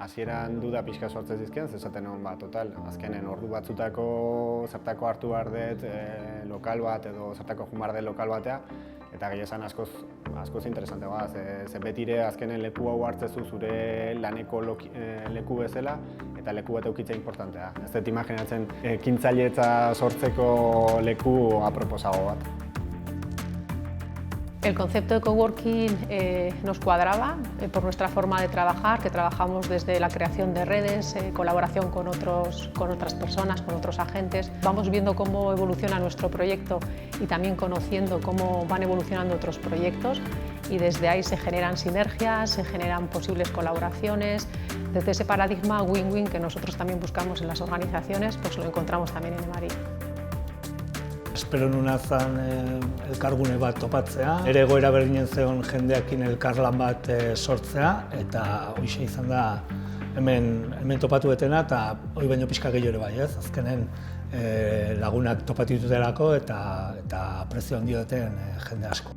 hasieran duda pixka sortzen zizkien, esaten hon total, azkenen ordu batzutako zertako hartu behar dut lokal bat edo zertako jun behar dut lokal batea, eta gehi esan askoz interesante ze betire azkenen leku hau hartzezu zure laneko leku bezala, eta leku bat eukitzea importantea. Ez dut imaginatzen ekintzailetza sortzeko leku aproposago bat. El concepto de coworking nos cuadraba por nuestra forma de trabajar, que trabajamos desde la creación de redes, colaboración con otras personas, con otros agentes. Vamos viendo cómo evoluciona nuestro proyecto y también conociendo cómo van evolucionando otros proyectos, y desde ahí se generan sinergias, se generan posibles colaboraciones. Desde ese paradigma win-win que nosotros también buscamos en las organizaciones, pues lo encontramos también en Emari. Espero nuna zen elkargune bat topatzea, ere egoera berdinen zeon jendeakin elkarlan bat sortzea, eta hoxe izan da hemen topatu betena, eta hori baino pixka gehiago ere bai, ez? Azkenen lagunak topatu ditutelako eta prezio handio duten jende asko.